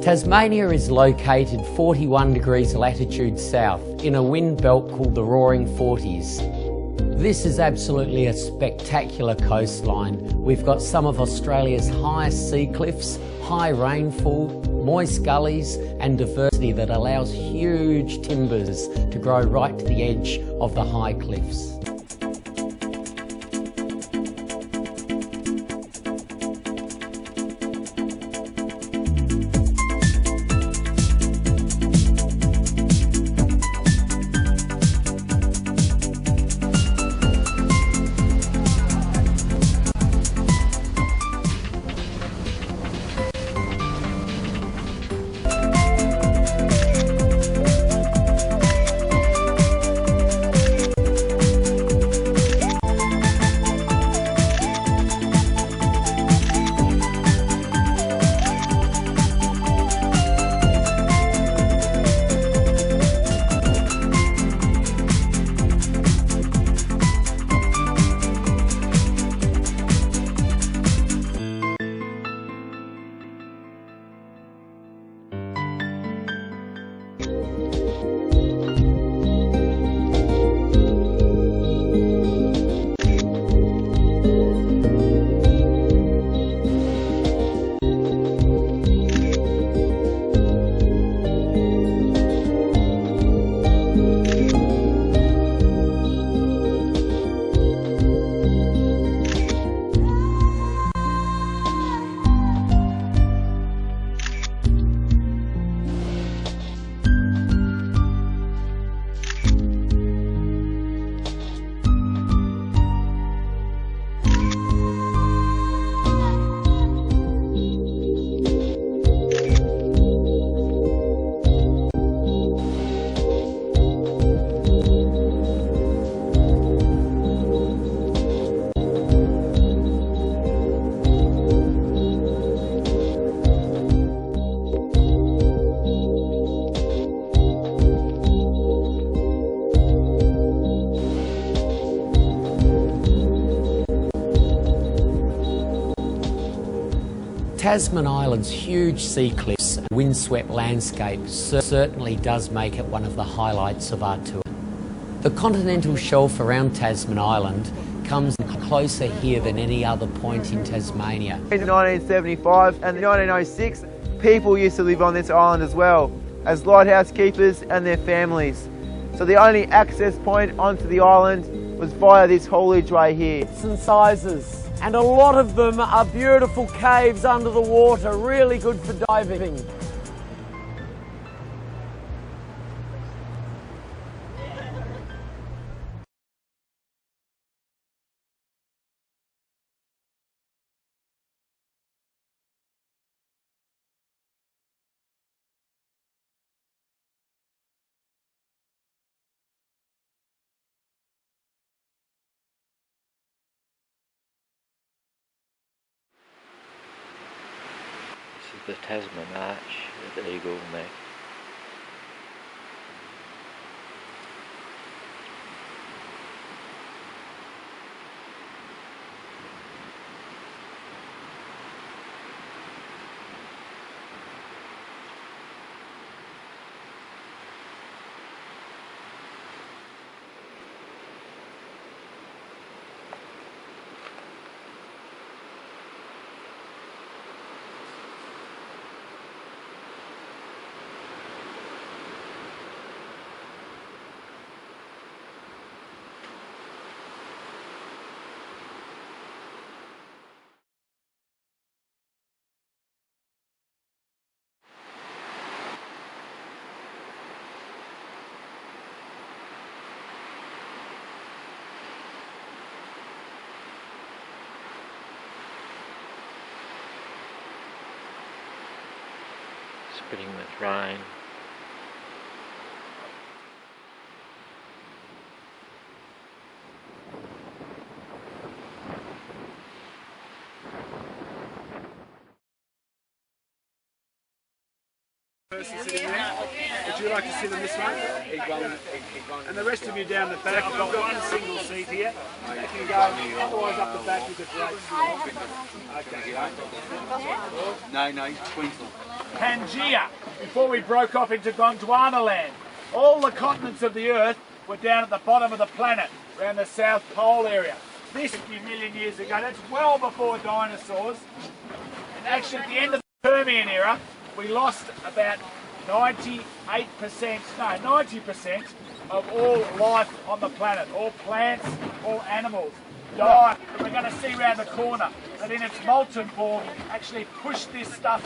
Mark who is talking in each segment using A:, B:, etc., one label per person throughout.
A: Tasmania is located 41 degrees latitude south in a wind belt called the Roaring Forties. This is absolutely a spectacular coastline. We've got some of Australia's highest sea cliffs, high rainfall, moist gullies and diversity that allows huge timbers to grow right to the edge of the high cliffs. Tasman Island's huge sea cliffs and windswept landscape certainly does make it one of the highlights of our tour. The continental shelf around Tasman Island comes closer here than any other point in Tasmania.
B: In 1975 and 1906, people used to live on this island as well, as lighthouse keepers and their families. So the only access point onto the island was via this haulage way here.
A: And sizes. And a lot of them are beautiful caves under the water, really good for diving.
C: The Tasman Arch with the eagle neck. Spitting with rain.
D: Person sitting there. Would you like to sit in this one? And the rest of you down the back. I've got one single seat here. You can go otherwise up the back with the brakes. Okay.
E: No, Queensland.
D: Pangaea, before we broke off into Gondwana land. All the continents of the earth were down at the bottom of the planet, around the South Pole area. This 50 million years ago, that's well before dinosaurs. And actually at the end of the Permian era, we lost about 90% of all life on the planet. All plants, all animals died. And we're going to see around the corner that in its molten form actually pushed this stuff.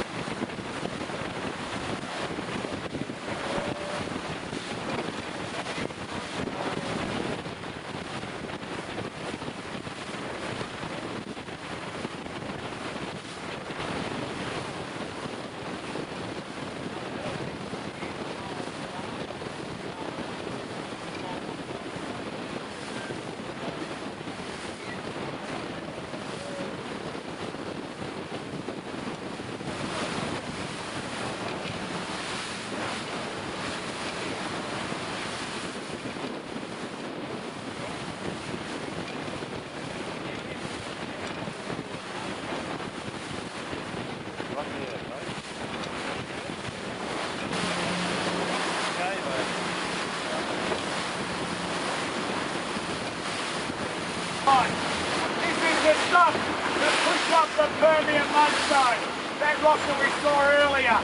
D: This is the stuff that pushed up the Permian mudstone, that rock that we saw earlier.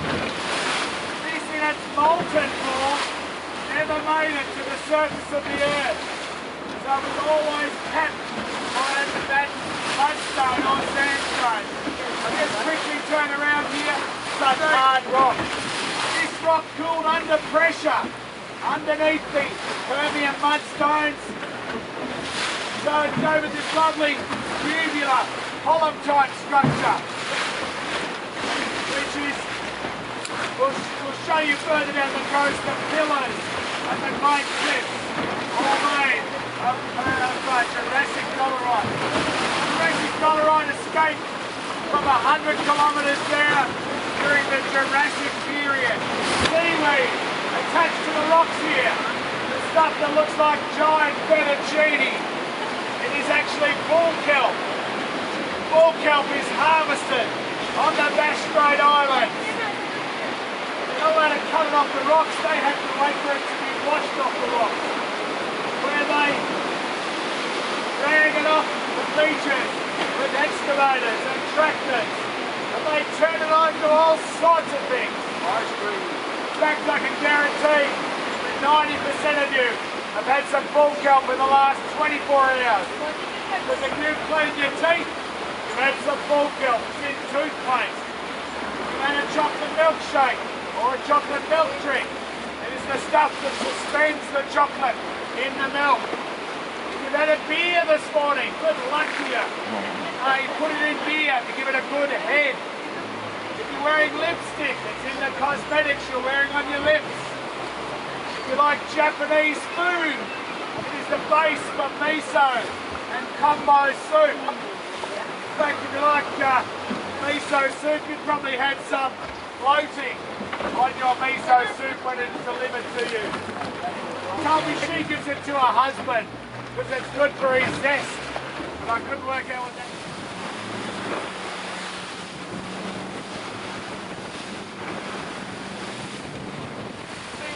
D: This in its molten form never made it to the surface of the earth. So it was always capped by that mudstone or sandstone. I'll just quickly turn around here, such hard rock. This rock cooled under pressure underneath the Permian mudstones. So it's over this lovely tubular column type structure, which is, we'll show you further down the coast, the pillars and the great cliffs, all made of Jurassic dolomite. Jurassic dolomite escaped from 100 kilometres down during the Jurassic period. Seaweed attached to the rocks here, the stuff that looks like giant fettuccine. It is actually bull kelp. Bull kelp is harvested on the Bass Strait Islands. They're not allowed to cut it off the rocks, they have to wait for it to be washed off the rocks, where they drag it off the beaches with excavators and tractors, and they turn it onto all sorts of things. Ice cream. In fact, I can guarantee that 90% of you I've had some bull kelp in the last 24 hours. Because if you've cleaned your teeth, you've had some bull kelp. It's in toothpaste. You've had a chocolate milkshake or a chocolate milk drink. It is the stuff that suspends the chocolate in the milk. If you've had a beer this morning, good luck to you. You put it in beer to give it a good head. If you're wearing lipstick, it's in the cosmetics you're wearing on your lips. If you like Japanese food, it is the base for miso and combo soup. In fact, if you like miso soup, you've probably had some floating on your miso soup when it's delivered to you. Told me she gives it to her husband because it's good for his zest, but I couldn't work out what that is.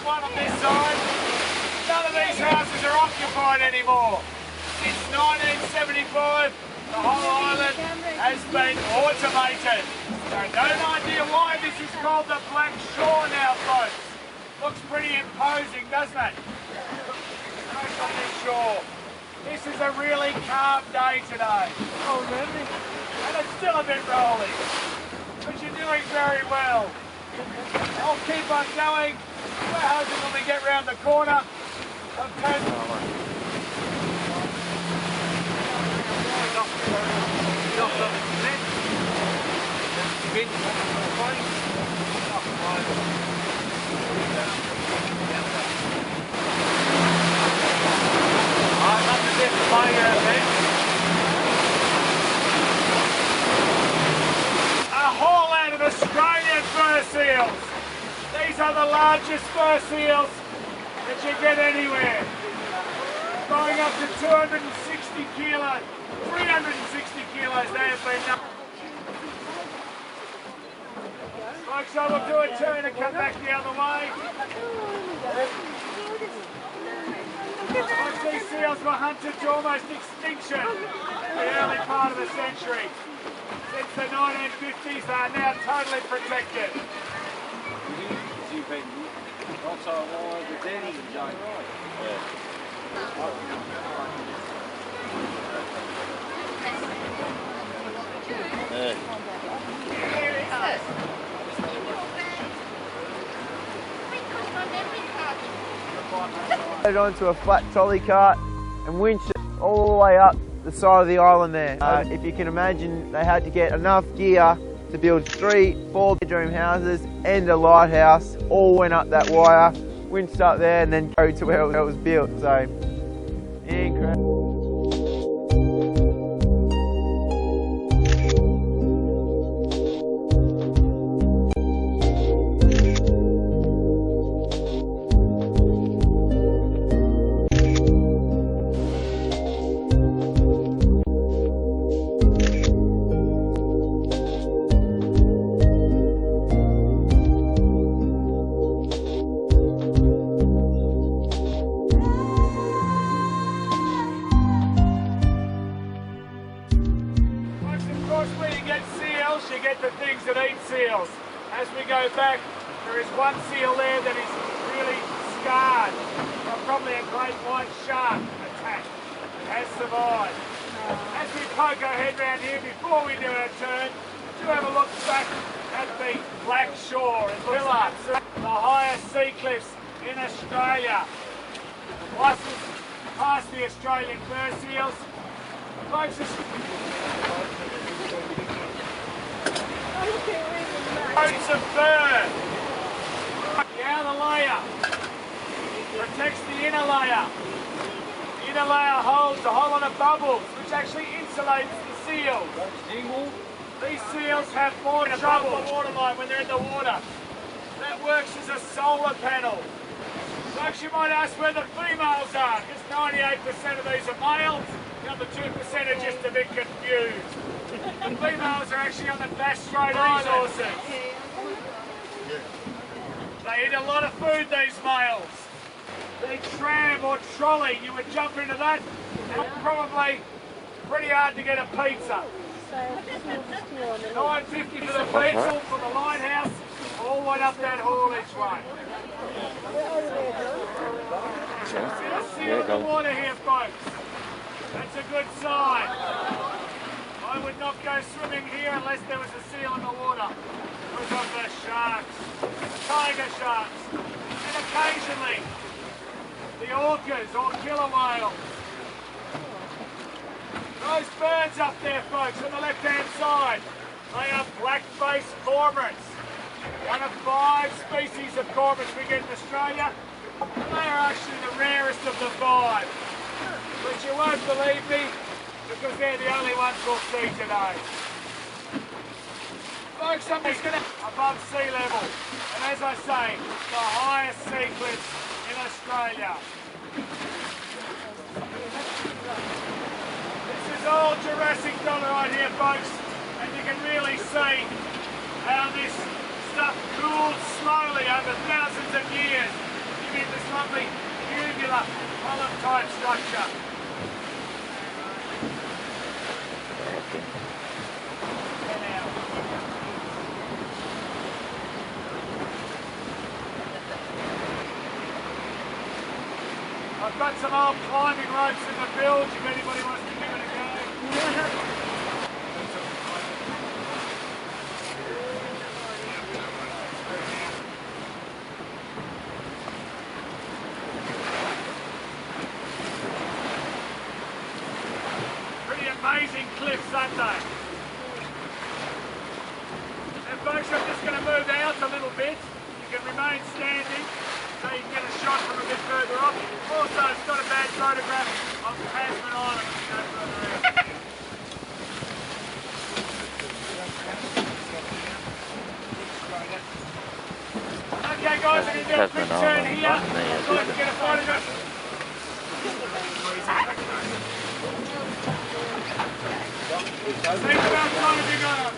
D: One on this side. None of these houses are occupied anymore. Since 1975, the whole island has been automated. So no idea why this is called the Black Shore now, folks. Looks pretty imposing, doesn't it? Coast on this shore. This is a really calm day today. Oh, really? And it's still a bit rolling. But you're doing very well. I'll keep on going. We're hoping when we get round the corner of Tasman. A haul out of Australian fur seals. These These are the largest fur seals that you get anywhere. Going up to 260 kilos, 360 kilos they have been done. Folks, I will do a turn and come back the other way. Folks, these seals were hunted to almost extinction in the early part of the century. Since the 1950s, they are now totally protected.
B: It onto a flat trolley cart and winch it all the way up the side of the island there. If you can imagine, they had to get enough gear to build 3 4-bedroom houses and a lighthouse. All went up that wire, winched up there and then go to where it was built. So, incredible.
D: You get the things that eat seals. As we go back, there is one seal there that is really scarred from probably a great white shark attack. It has survived. As we poke our head round here before we do our turn, do have a look back at the Black Shore and Pillar, the highest sea cliffs in Australia. Licensed past the Australian fur seals. Folks, coats of fur. The outer layer protects the inner layer. The inner layer holds a whole lot of bubbles, which actually insulates the seals. These seals have more trouble with the waterline when they're in the water. That works as a solar panel. Folks, you might ask where the females are, because 98% of these are males. The other 2% are just a bit confused. The females are actually on the Bass Strait resources. They eat a lot of food, these males. The tram or trolley, you would jump into that, and probably pretty hard to get a pizza. $9.50 for the pizza from the lighthouse, all the way up that haul each way. See the water here, folks. That's a good sign. I would not go swimming here unless there was a seal in the water because of the sharks, the tiger sharks, and occasionally the orcas or killer whales. Those birds up there, folks, on the left-hand side, they are black-faced cormorants. One of 5 species of cormorants we get in Australia. They are actually the rarest of the 5. But you won't believe me, because they're the only ones we'll see today. Folks, I'm just going to above sea level, and as I say, the highest sea cliffs in Australia. This is all Jurassic right here, folks, and you can really see how this stuff cooled slowly over thousands of years, giving this lovely tubular column-type structure. I've got some old climbing ropes in the bilge if anybody wants to give it a go. Pretty amazing cliffs, aren't they? And folks, I'm just going to move out a little bit. You can remain standing so you can get a shot from a bit further off. Also, it's got a bad photograph of Tasman Island if you go further out. Okay guys are going to do a quick turn here.
C: Tasman Island,
D: I'd like to get a photograph. Think about time you got on.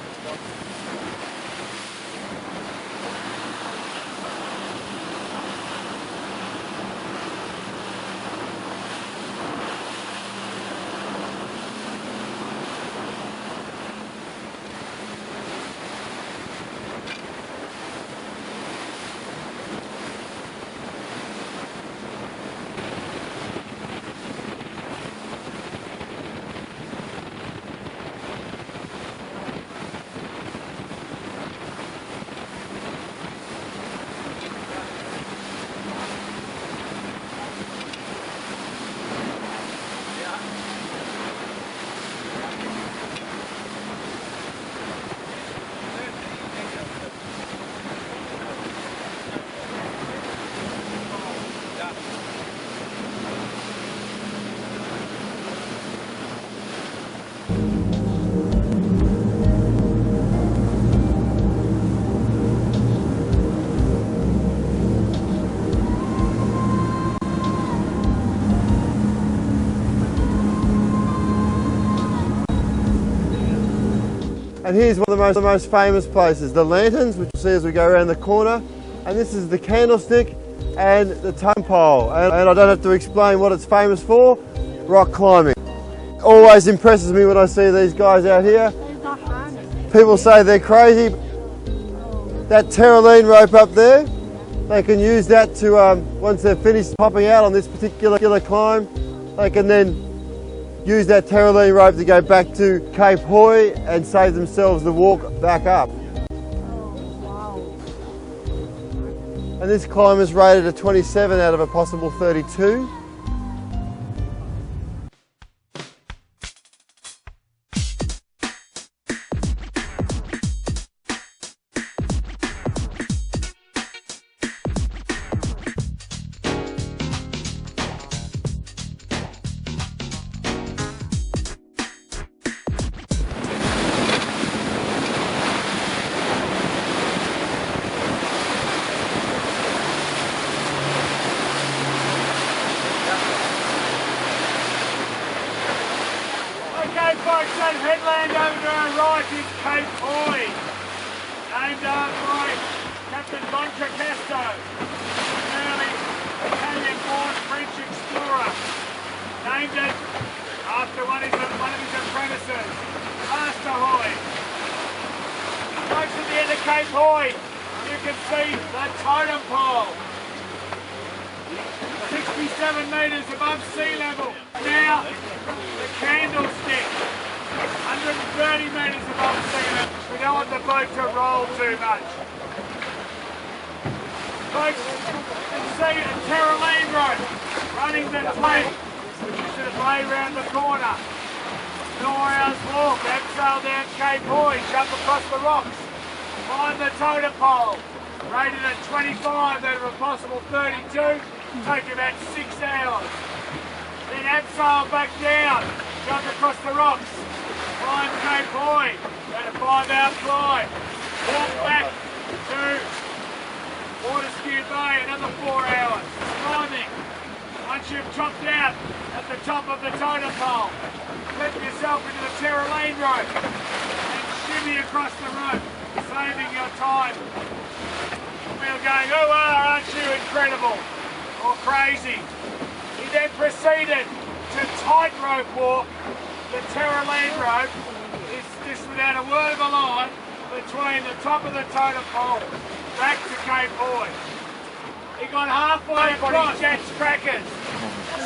B: And here's one of the most famous places, the lanterns, which you'll see as we go around the corner. And this is the candlestick and the totem pole. And I don't have to explain what it's famous for, rock climbing. Always impresses me when I see these guys out here. People say they're crazy. That terraline rope up there, they can use that to, once they're finished popping out on this particular climb, they can then use that terraline rope to go back to Cape Hoy and save themselves the walk back up. And this climb is rated a 27 out of a possible 32.
D: Okay folks, that headland over to our right is Cape Hoy, named by Captain Montecasto, an early Italian-born French explorer. Named it after one of his apprentices, Master Hoy. Folks, at the end of Cape Hoy, you can see the totem pole. 67 metres above sea level. Now, the candlestick, 130 metres above sea level. We don't want the boat to roll too much. Folks, you can see a terraline rope running the tank, which is way round the corner. 4 hours walk, abseil down Cape Hoy, jump across the rocks, climb the totem pole, rated at 25 out of a possible 32. Take about 6 hours. Then abseil back down, jump across the rocks, climb Cape Hoy, about a 5-hour climb. Walk back to Fortescue Bay, another 4 hours. Climbing. Once you've chopped out at the top of the totem pole, flip yourself into the terraline rope and shimmy across the rope, saving your time. We're going, oh, aren't you incredible? Or crazy. He then proceeded to tightrope walk. The terraline rope is just without a word of a line between the top of the totem pole back to Cape Hoy. He got halfway across Jets Crackers,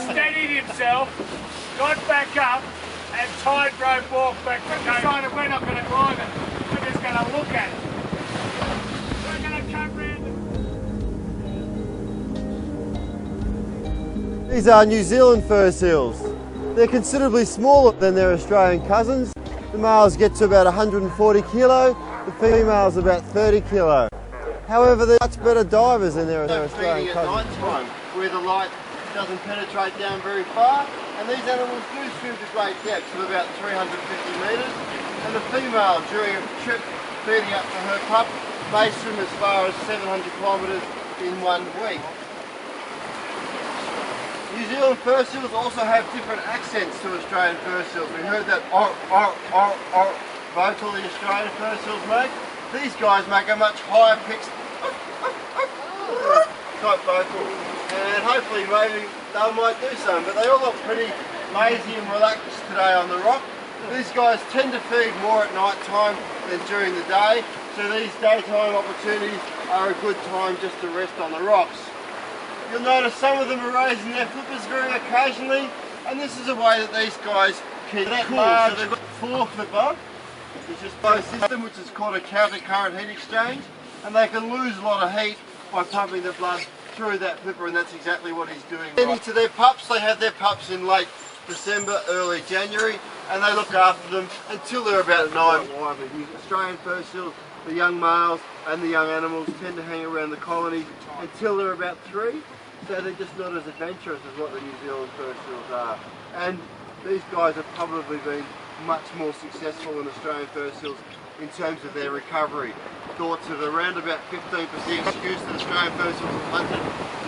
D: steadied himself, got back up and tightrope walked back to Cape Hoy. We're not going to climb it, we're just going to look at it. We're going to come round.
B: These are New Zealand fur seals. They're considerably smaller than their Australian cousins. The males get to about 140 kilo, the females about 30 kilo. However, they're much better divers than their Australian cousins.
E: At night time, where the light doesn't penetrate down very far, and these animals do swim to great depths of about 350 metres, and the female during a trip feeding up for her pup may swim as far as 700 kilometres in 1 week. New Zealand fur seals also have different accents to Australian fur seals. We heard that vocal the Australian fur seals make. These guys make a much higher pitched type vocal, and hopefully maybe they might do something, but they all look pretty lazy and relaxed today on the rock. These guys tend to feed more at night time than during the day, so these daytime opportunities are a good time just to rest on the rocks. You'll notice some of them are raising their flippers very occasionally, and this is a way that these guys keep cool. So they've got a floor flipper, which is a system which is called a counter-current heat exchange, and they can lose a lot of heat by pumping the blood through that flipper, and that's exactly what he's doing. Tending to their pups, they have their pups in late December, early January, and they look after them until they're about 9. Australian fur seals, the young males and the young animals tend to hang around the colony until they're about 3, so they're just not as adventurous as what the New Zealand fur seals are. And these guys have probably been much more successful than Australian fur seals in terms of their recovery. Thoughts of around about 15% excuse that Australian fur seals are hunted,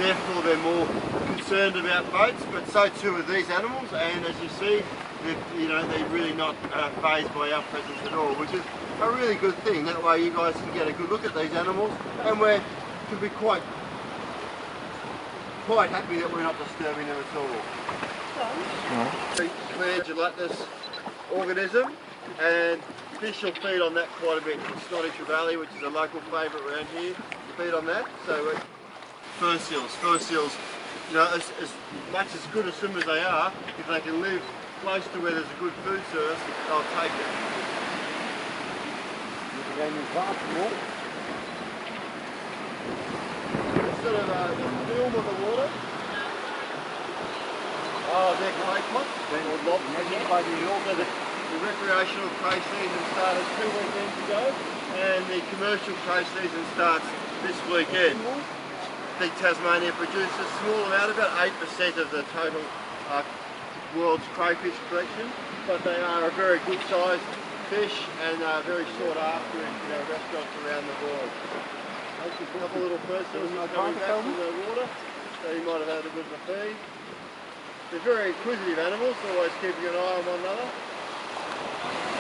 E: therefore they're more concerned about boats, but so too are these animals, and as you see, they're really not fazed by our presence at all, which is a really good thing. That way you guys can get a good look at these animals, and we can be quite happy that we're not disturbing them at all. Clear gelatinous organism, and fish will feed on that quite a bit. Snotty trevally, which is a local favourite around here, feed on that. So fur seals, as much as good a swim as they are, if they can live close to where there's a good food source, they'll take it. Sort of the film of the water. Oh, they're great pots. The recreational cray season started 2 weekends ago, and the commercial cray season starts this weekend. I think Tasmania produces a small amount, about 8% of the total world's crayfish collection, but they are a very good sized fish and very sought after in restaurants around the world. A couple little fur seals coming back from the water, so you might have had a bit of a feed. They're very inquisitive animals, always keeping an eye on one another,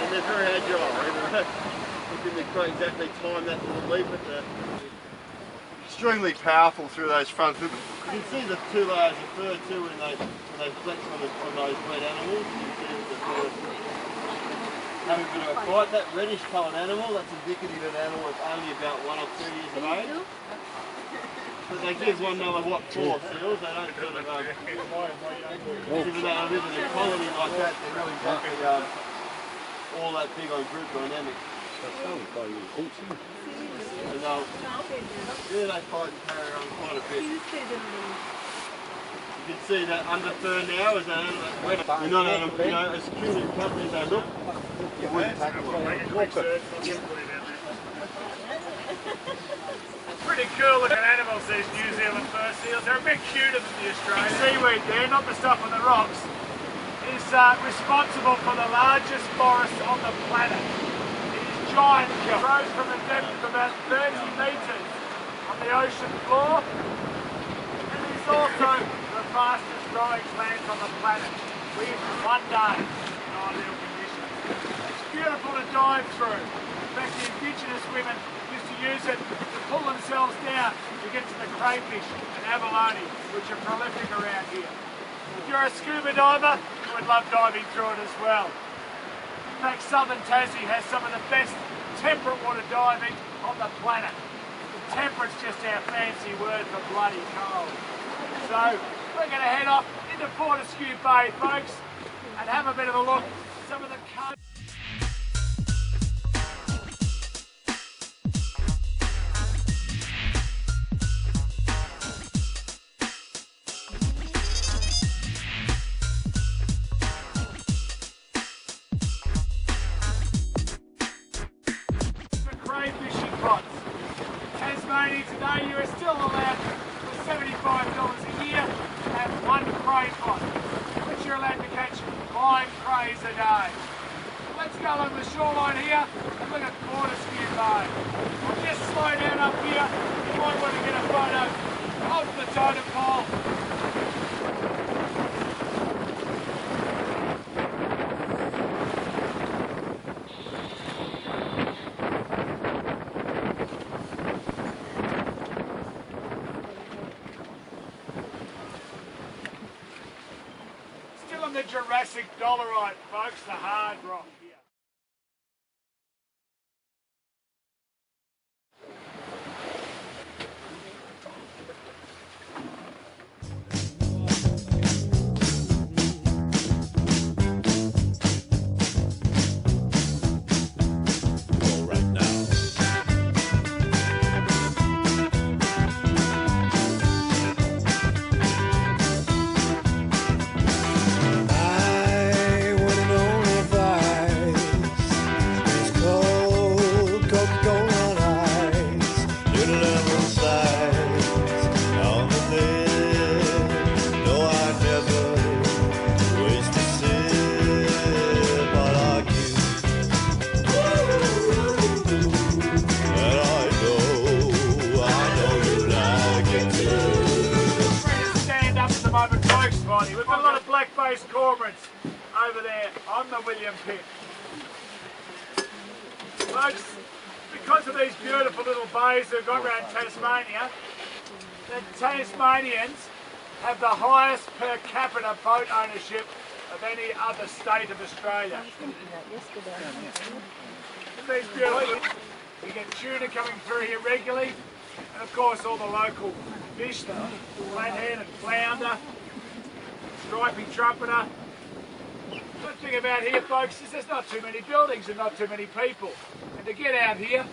E: and they're very agile. You couldn't quite exactly time that little leap, but they're extremely powerful through those front flippers. You can see the 2 layers of fur too when they flex on those wet animals. You can see the fur having a bit of a fight. That reddish coloured animal, that's indicative of an animal that's only about 1 or 2 years of age. But they give one another what for seals. They don't sort of, even though they live in a colony like that, they're not exactly all that big on group dynamics. And they fight and carry on quite a bit. You can see that under fur now is an animal that's wet. They're not as cute and cuddly as they look. You wouldn't tackle them.
D: Pretty cool looking animals, these New Zealand fur seals. They're a bit cuter than the Australian. Seaweed there, not the stuff on the rocks, is responsible for the largest forest on the planet. It is giant. It grows from a depth of about 30 metres on the ocean floor, and it is also the fastest growing plant on the planet. We live for 1 day in ideal conditions. It's beautiful to dive through. In fact, the indigenous women used to use it to pull themselves down to get to the crayfish and abalone, which are prolific around here. If you're a scuba diver, you would love diving through it as well. In fact, southern Tassie has some of the best temperate water diving on the planet. Temperate's just our fancy word for bloody cold. So, we're going to head off into Fortescue Bay, folks, and have a bit of a look at some of the coast. Fishing pots. Tasmania today, you are still allowed for $75 a year to have 1 cray pot, which you're allowed to catch 5 crays a day. Let's go along the shoreline here and look at Fortescue Bay. I'll just slow down up here. You might want to get a photo Jurassic dolerite, folks, the hard rock here. We've got a lot of black-faced cormorants over there on the William Pit. Folks, because of these beautiful little bays we've got around Tasmania, the Tasmanians have the highest per capita boat ownership of any other state of Australia. These beautiful, we get tuna coming through here regularly, and of course all the local fish, the flathead and flounder, striping trumpeter. Good thing about here, folks, is there's not too many buildings and not too many people. And to get out here,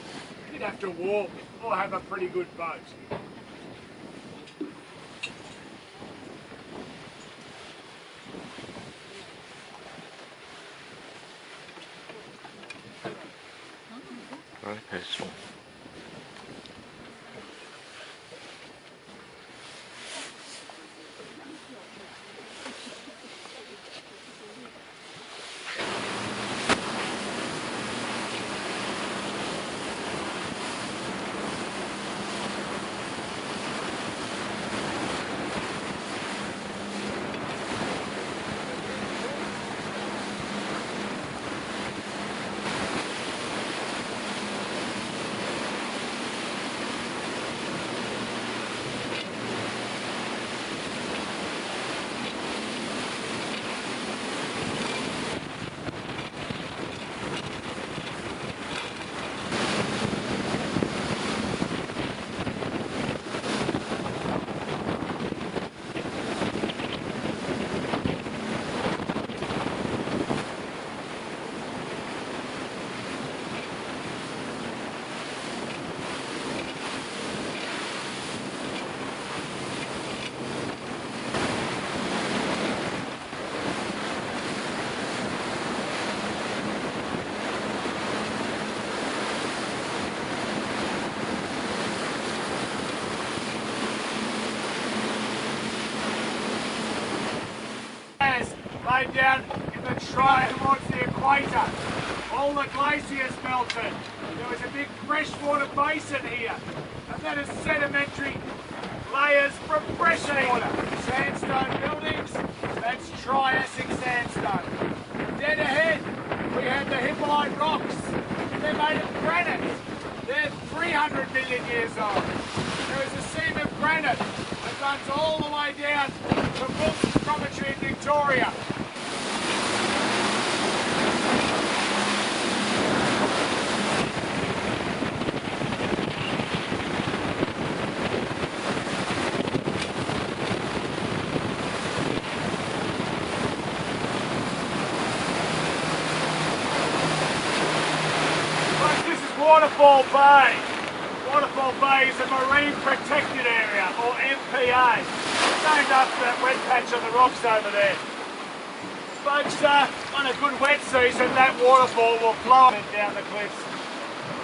D: you'd have to walk or have a pretty good boat.
C: Very peaceful. Laid down in the try towards the equator. All the glaciers melted. There was a big freshwater basin here, and then it's sedimentary layers from freshwater. Sandstone buildings, that's Triassic sandstone. Dead ahead, we have the Hippolyte rocks. They're made of granite. They're 300 million years old. There is a seam of granite that runs all the way down to Wilson's Promontory in Victoria. Waterfall Bay. Waterfall Bay is a marine protected area, or MPA. It's named after that wet patch on the rocks over there. Folks, on a good wet season, that waterfall will flow down the cliffs.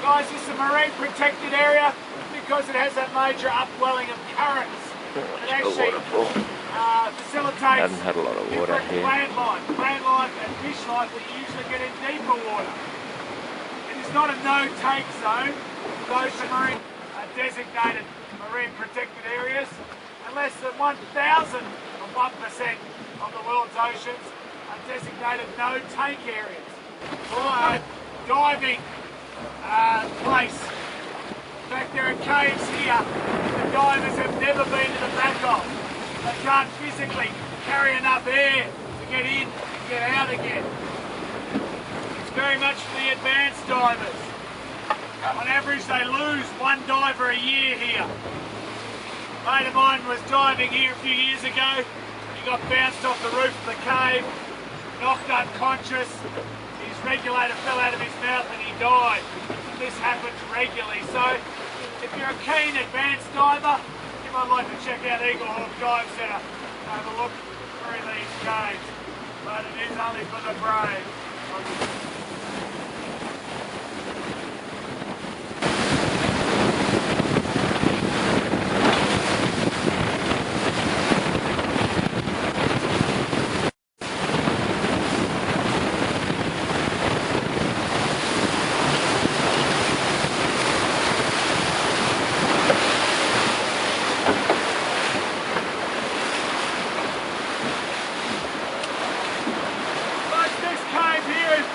C: Guys, this is a marine protected area because it has that major upwelling of currents. It actually facilitates Haven't had a lot of water here.
D: plant life and fish life that you usually get in deeper water. It's not a no-take zone. Those marine designated marine protected areas, and less than 1,000 of 1% of the world's oceans are designated no-take areas. Or diving place. In fact, there are caves here the divers have never been to the back of. They can't physically carry enough air to
C: get in and get out again. It's very much for the advanced divers. On average, they lose one diver a year here. A mate of mine was diving here a few years ago. He got bounced off the roof of the cave, knocked unconscious. His regulator fell out of his mouth and he died. This happens regularly. So if you're a keen advanced diver, you might like to check out Eagle Hawk Dive Centre and have a look through these caves. But it is only for the brave.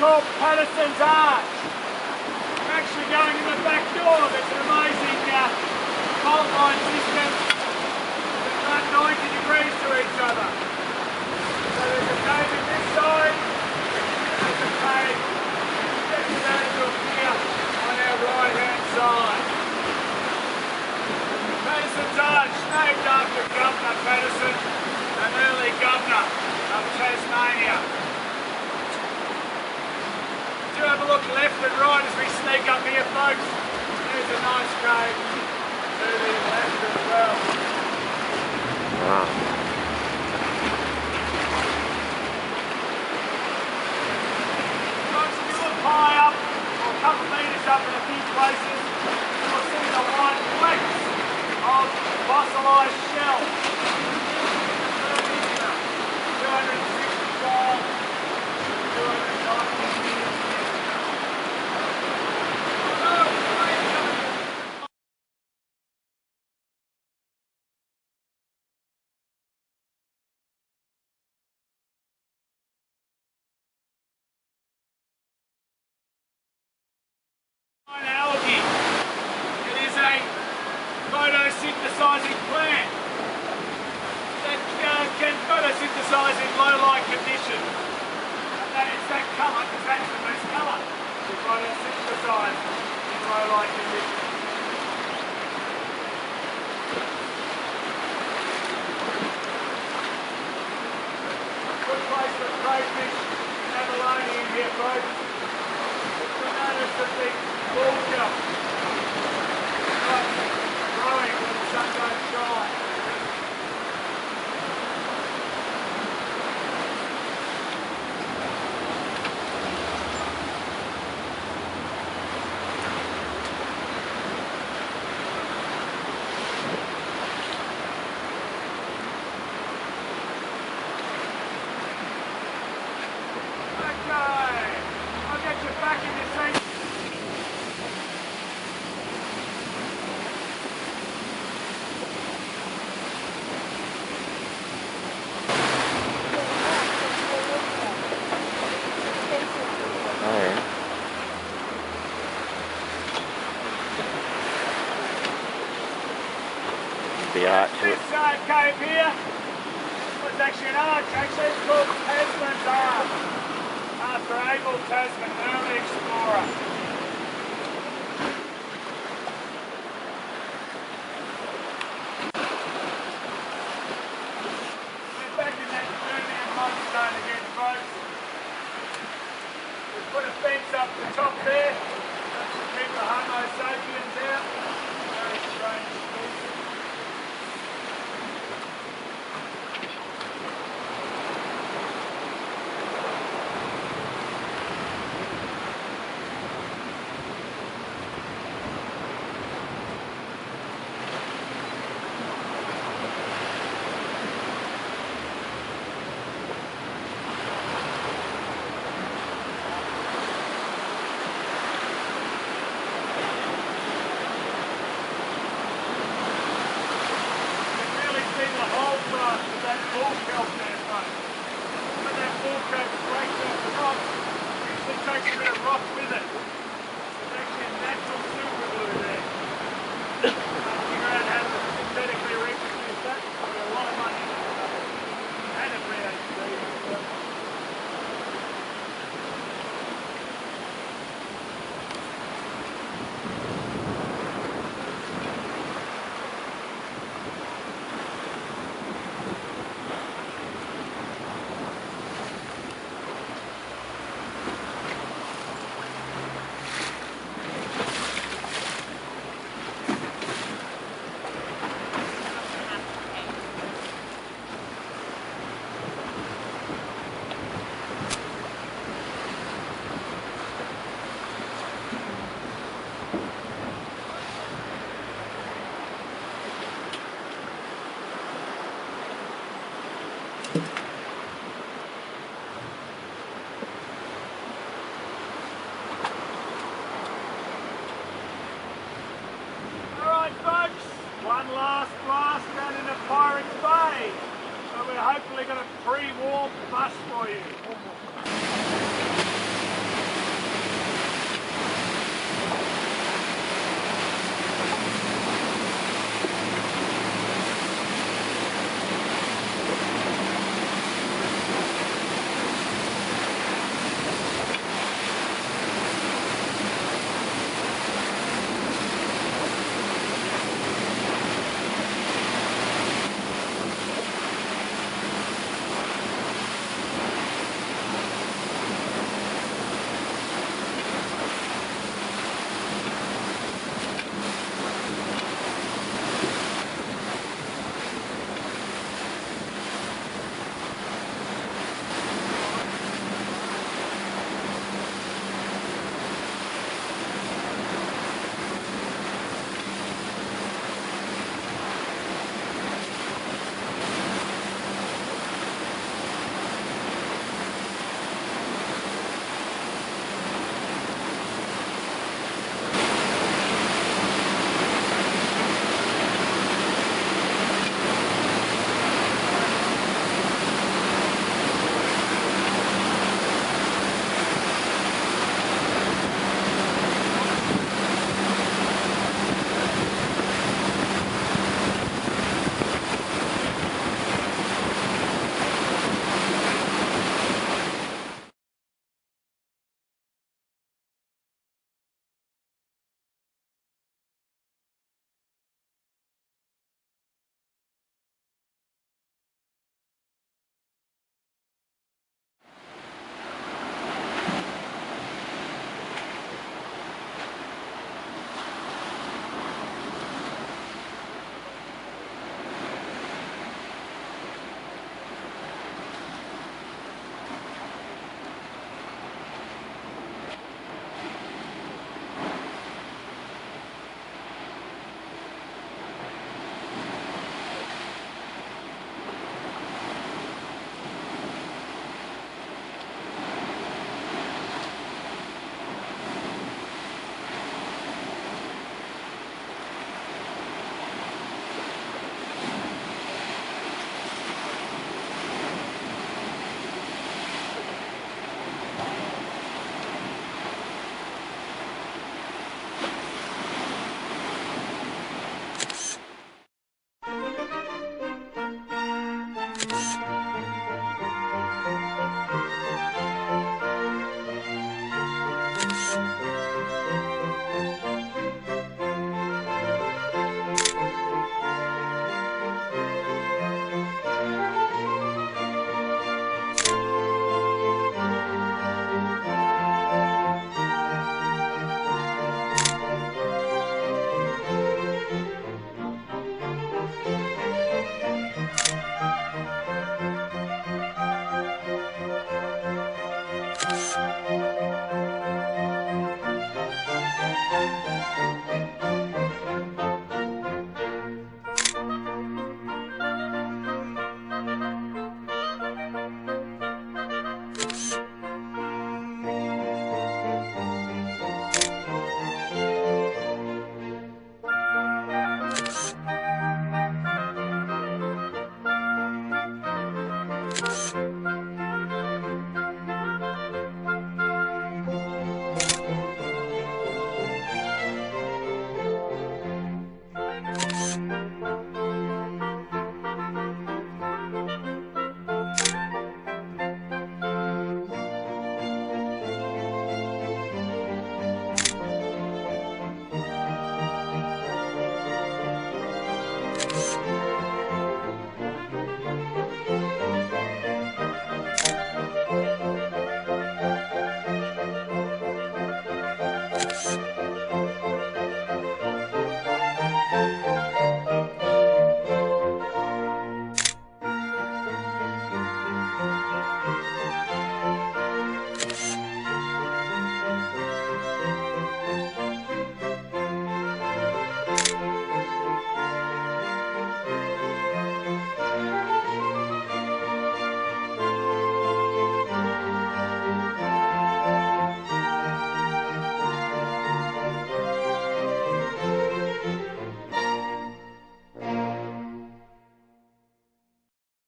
C: Called Patterson's Arch. We're actually going in the back door. There's an amazing fault line system that run 90 degrees to each other. So there's a cave in this side, there's a cave that's going to appear on our right hand side. Patterson's Arch, named after Governor Patterson, an early governor of Tasmania. Have a look left and right as we sneak up here, folks. There's a nice cave to the left as well.
B: Wow.
C: Folks, if you look high up, or a couple of metres up in a few places, you'll see the white flecks of fossilised shells. 265, 290 years. Algae. It is a photosynthesizing plant that can photosynthesize in low light conditions. And it's that colour, because that's the best colour, to photosynthesize in low light conditions. Good place for crayfish and abalone in here, folks. You'll notice the big ball jump. Growing when the sun don't shine. Okay, I'll get you back in your seat.
B: The arch.
C: This cave here was actually an arch. Actually, it's called Tasman's Arch, after Abel Tasman, an early explorer. We're back in that Birmingham mudstone again, folks. We've put a fence up the top there to keep the Homo sapiens out. Very strange species. Pirates Bay. So we're hopefully got a pre-warm bus for you.